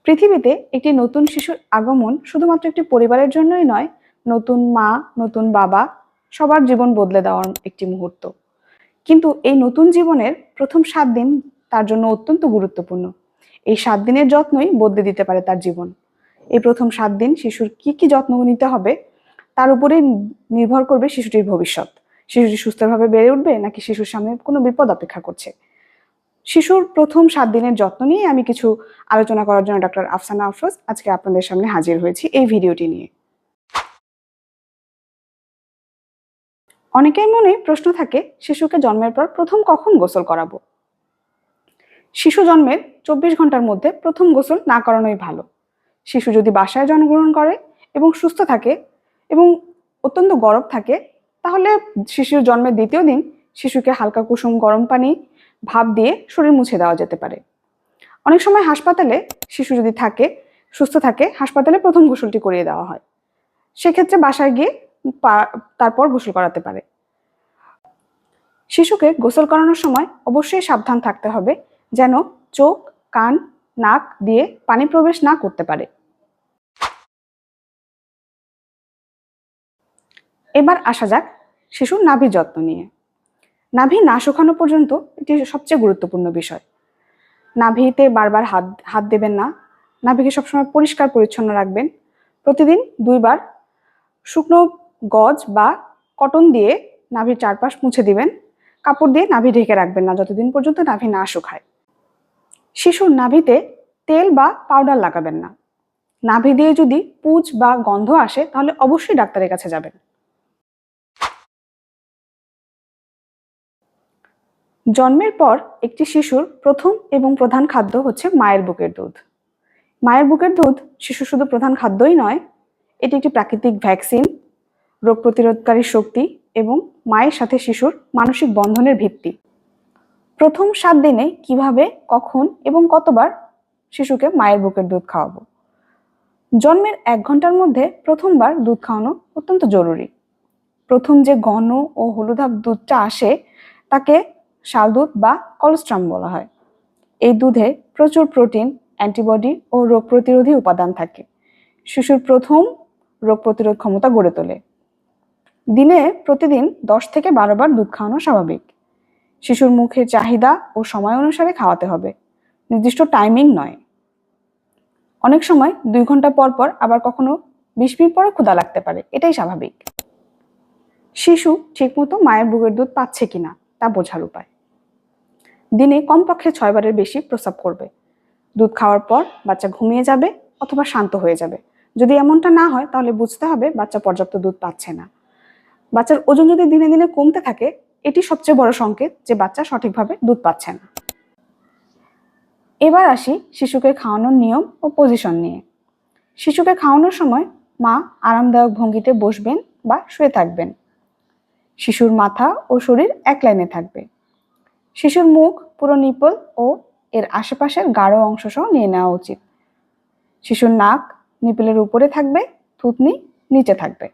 পৃথিবীতে একটি নতুন শিশুর আগমন শুধুমাত্র একটি পরিবারের জন্যই নয়, নতুন মা, নতুন বাবা, সবার জীবন বদলে দেওয়ার একটি মুহূর্ত। কিন্তু এই নতুন জীবনের প্রথম 7 দিন তার জন্য অত্যন্ত গুরুত্বপূর্ণ। এই 7 দিনের যত্নই বদলে দিতে পারে তার জীবন। এই প্রথম 7 দিন শিশুর কি কি যত্ন নিতে হবে তার উপরে নির্ভর করবে শিশুটির ভবিষ্যৎ। শিশুটি সুস্থভাবে বেড়ে উঠবে নাকি শিশুর সামনে কোনো বিপদ অপেক্ষা করছে। শিশুর প্রথম 7 দিনের যত্ন নিয়ে আমি কিছু আলোচনা করার জন্য ডক্টর আফসানা আফরোজ আজকে আপনাদের সামনে হাজির হয়েছি এই ভিডিওটি নিয়ে। অনেকের মনে প্রশ্ন থাকে, শিশুকে জন্মের পর প্রথম কখন গোসল করাবো। শিশু জন্মের 24 ঘন্টার মধ্যে প্রথম গোসল না করানোই ভালো। শিশু যদি বাসায় জন্মগ্রহণ করে এবং সুস্থ থাকে এবং অত্যন্ত গরম থাকে, তাহলে শিশুর জন্মের দ্বিতীয় দিন শিশুকে হালকা কুসুম গরম পানি ভাপ দিয়ে শরীর মুছে দেওয়া যেতে পারে। অনেক সময় হাসপাতালে শিশু যদি থাকে, সুস্থ থাকে, হাসপাতালে প্রথম গোসলটি করিয়ে দেওয়া হয়। সেক্ষেত্রে বাসায় গিয়ে তারপর গোসল করাতে পারে। শিশুকে গোসল করানোর সময় অবশ্যই সাবধান থাকতে হবে যেন চোখ, কান, নাক দিয়ে পানি প্রবেশ না করতে পারে। এবার আসা যাক শিশুর নাভির যত্ন নিয়ে। নাভি না শুকানো পর্যন্ত এটি সবচেয়ে গুরুত্বপূর্ণ বিষয়। নাভিতে বারবার হাত হাত দেবেন না। নাভিকে সবসময় পরিষ্কার পরিচ্ছন্ন রাখবেন। প্রতিদিন 2বার শুকনো গজ বা কটন দিয়ে নাভির চারপাশ মুছে দিবেন। কাপড় দিয়ে নাভি ঢেকে রাখবেন না যতদিন পর্যন্ত নাভি না শুকায়। শিশুর নাভিতে তেল বা পাউডার লাগাবেন না। নাভি দিয়ে যদি পুঁজ বা গন্ধ আসে তাহলে অবশ্যই ডাক্তারের কাছে যাবেন। জন্মের পর একটি শিশুর প্রথম এবং প্রধান খাদ্য হচ্ছে মায়ের বুকের দুধ। মায়ের বুকের দুধ শিশু শুধু প্রধান খাদ্যই নয়, এটি একটি প্রাকৃতিক ভ্যাকসিন, রোগ প্রতিরোধকারী শক্তি এবং মায়ের সাথে শিশুর মানসিক বন্ধনের ভিত্তি। প্রথম 7 দিনে কিভাবে, কখন এবং কতবার শিশুকে মায়ের বুকের দুধ খাওয়াবো। জন্মের 1 ঘন্টার মধ্যে প্রথমবার দুধ খাওয়ানো অত্যন্ত জরুরি। প্রথম যে ঘন ও হলুদাভ দুধটা আসে তাকে শাল দুধ বা কলস্ট্রাম বলা হয়। এই দুধে প্রচুর প্রোটিন, অ্যান্টিবডি ও রোগ প্রতিরোধী উপাদান থাকে। শিশুর প্রথম রোগ প্রতিরোধ ক্ষমতা গড়ে তোলে। দিনে প্রতিদিন 10 থেকে 12 বার দুধ খাওয়ানো স্বাভাবিক। শিশুর মুখের চাহিদা ও সময় অনুসারে খাওয়াতে হবে, নির্দিষ্ট টাইমিং নয়। অনেক সময় 2 ঘন্টা পর পর, আবার কখনো 20 মিনিট পরে ক্ষুধা লাগতে পারে, এটাই স্বাভাবিক। শিশু ঠিকমতো মায়ের বুকের দুধ পাচ্ছে কিনা তা বোঝার উপায়। দিনে কমপক্ষে 6 বারের বেশি প্রস্রাব করবে। দুধ খাওয়ার পর বাচ্চা ঘুমিয়ে যাবে অথবা শান্ত হয়ে যাবে। যদি এমনটা না হয় তাহলে বুঝতে হবে বাচ্চা পর্যাপ্ত দুধ পাচ্ছে না। বাচ্চার ওজন যদি দিনে দিনে কমতে থাকে, এটি সবচেয়ে বড় সংকেত যে বাচ্চা সঠিকভাবে দুধ পাচ্ছে না। এবার আসি শিশুকে খাওয়ানোর নিয়ম ও পজিশন নিয়ে। শিশুকে খাওয়ানোর সময় মা আরামদায়ক ভঙ্গিতে বসবেন বা শুয়ে থাকবেন। শিশুর মাথা ও শরীর এক লাইনে থাকবে। শিশুর মুখ পুরো নিপল ও এর আশেপাশের গাঢ় অংশ সহ নিয়ে নেওয়া উচিত। শিশুর নাক নিপলের উপরে থাকবে, থুতনি নিচে থাকবে।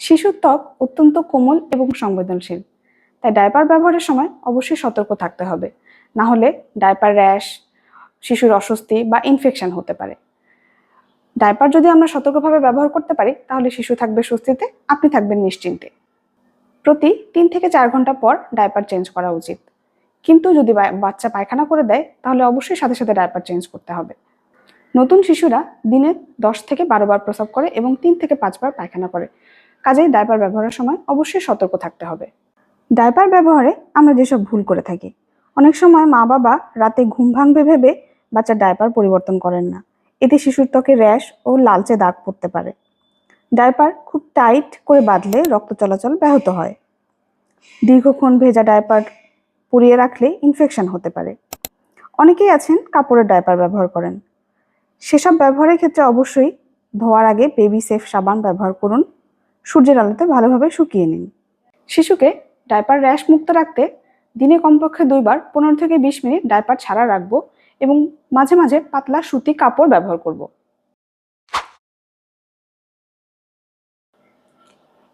শিশুর ত্বক অত্যন্ত কোমল এবং সংবেদনশীল, তাই ডায়পার ব্যবহারের সময় অবশ্যই সতর্ক থাকতে হবে, না হলে ডায়পার র্যাশ, শিশুর অস্বস্তি বা ইনফেকশন হতে পারে। ডায়পার যদি আমরা সতর্কভাবে ব্যবহার করতে পারি তাহলে শিশু থাকবে স্বস্তিতে, আপনি থাকবেন নিশ্চিন্তে। প্রতি 3 থেকে 4 ঘন্টা পর ডায়পার চেঞ্জ করা উচিত। কিন্তু যদি বাচ্চা পায়খানা করে দেয় তাহলে অবশ্যই সাথে সাথে ডায়পার চেঞ্জ করতে হবে। নতুন শিশুরা দিনে 10 থেকে 12 বার প্রস্রাব করে এবং 3 থেকে 5 বার পায়খানা করে, কাজেই ডায়পার ব্যবহারের সময় অবশ্যই সতর্ক থাকতে হবে। ডায়পার ব্যবহারে আমরা যেসব ভুল করে থাকি, অনেক সময় মা বাবা রাতে ঘুম ভাঙবে ভেবে বাচ্চার ডায়পার পরিবর্তন করেন না। এতে শিশুর ত্বকে র্যাশ ও লালচে দাগ পড়তে পারে। ডায়পার খুব টাইট করে বাঁধলে রক্ত চলাচল ব্যাহত হয়। দীর্ঘক্ষণ ভেজা ডায়পার পুড়িয়ে রাখলে ইনফেকশন হতে পারে। অনেকেই আছেন কাপড়ের ডায়পার ব্যবহার করেন। সেসব ব্যবহারের ক্ষেত্রে অবশ্যই ধোয়ার আগে বেবি সেফ সাবান ব্যবহার করুন। সূর্যের আলোতে ভালোভাবে শুকিয়ে নিন। শিশুকে ডায়পার র্যাশ মুক্ত রাখতে দিনে কমপক্ষে 2 বার 15 থেকে 20 মিনিট ডায়পার ছাড়া রাখবো এবং মাঝে মাঝে পাতলা সুতি কাপড় ব্যবহার করব।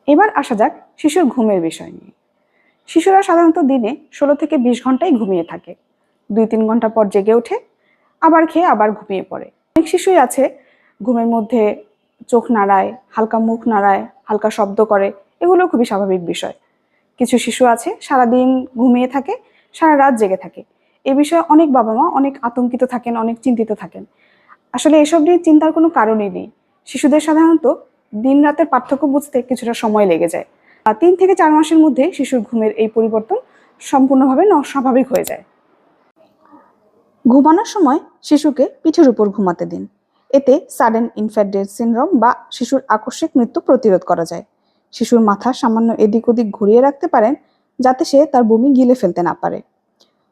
এবার আসা যাক শিশুর ঘুমের বিষয় নিয়ে। শিশুরা সাধারণত দিনে 16 থেকে 20 ঘন্টাই ঘুমিয়ে থাকে। 2-3 ঘন্টা পর জেগে ওঠে, আবার খেয়ে আবার ঘুমিয়ে পড়ে। অনেক শিশুই আছে ঘুমের মধ্যে চোখ নাড়ায়, হালকা মুখ নাড়ায়, হালকা শব্দ করে, এগুলো খুবই স্বাভাবিক বিষয়। কিছু শিশু আছে সারাদিন ঘুমিয়ে থাকে, সারা রাত জেগে থাকে। এ বিষয়ে অনেক বাবা মা অনেক আতঙ্কিত থাকেন, অনেক চিন্তিত থাকেন। আসলে এসব নিয়ে চিন্তার কোনো কারণই নেই। শিশুদের সাধারণত দিন রাতের পার্থক্য বুঝতে কিছুটা সময় লেগে যায়। 3 থেকে 4 মাসের মধ্যে শিশুর ঘুমের এই পরিবর্তন সম্পূর্ণভাবে স্বাভাবিক হয়ে যায়। ঘুমানোর সময় শিশুকে পিঠের উপর ঘুমাতে দিন। এতে সাডেন ইনফ্যান্ট ডেথ সিনড্রোম বা শিশুর আকস্মিক মৃত্যু প্রতিরোধ করা যায়। শিশুর মাথা সামান্য এদিক ওদিক ঘুরিয়ে রাখতে পারেন, যাতে সে তার বমি গিলে ফেলতে না পারে।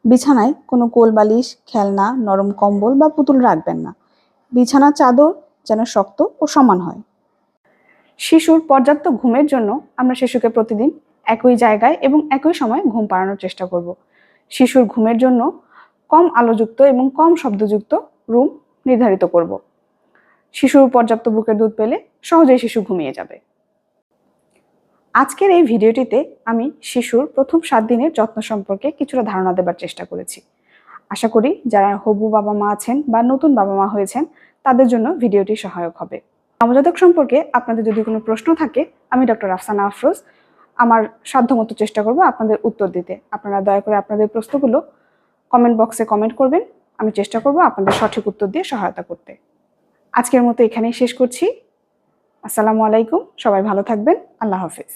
বিছানায় কোনো কোল বালিশ, খেলনা, নরম কম্বল বা পুতুল রাখবেন না। বিছানার চাদর যেন শক্ত ও সমান হয়। শিশুর পর্যাপ্ত ঘুমের জন্য আমরা শিশুকে প্রতিদিন একই জায়গায় এবং একই সময়ে ঘুম পাড়ানোর চেষ্টা করব। শিশুর ঘুমের জন্য কম আলোযুক্ত এবং কম শব্দযুক্ত রুম নির্ধারিত করব। শিশুর পর্যাপ্ত বুকের দুধ পেলে সহজেই শিশু ঘুমিয়ে যাবে। আজকের এই ভিডিওটিতে আমি শিশুর প্রথম 7 দিনের যত্ন সম্পর্কে কিছুটা ধারণা দেবার চেষ্টা করেছি। আশা করি যারা হবু বাবা মা আছেন বা নতুন বাবা মা হয়েছেন তাদের জন্য ভিডিওটি সহায়ক হবে। নবজাতক সম্পর্কে আপনাদের যদি কোনো প্রশ্ন থাকে, আমি ডক্টর আফসানা আফরোজ আমার সাধ্যমতো চেষ্টা করব আপনাদের উত্তর দিতে। আপনারা দয়া করে আপনাদের প্রশ্নগুলো কমেন্ট বক্সে কমেন্ট করবেন। আমি চেষ্টা করব আপনাদের সঠিক উত্তর দিয়ে সহায়তা করতে। আজকের মতো এখানেই শেষ করছি। আসসালামু আলাইকুম, সবাই ভালো থাকবেন। আল্লাহ হাফেজ।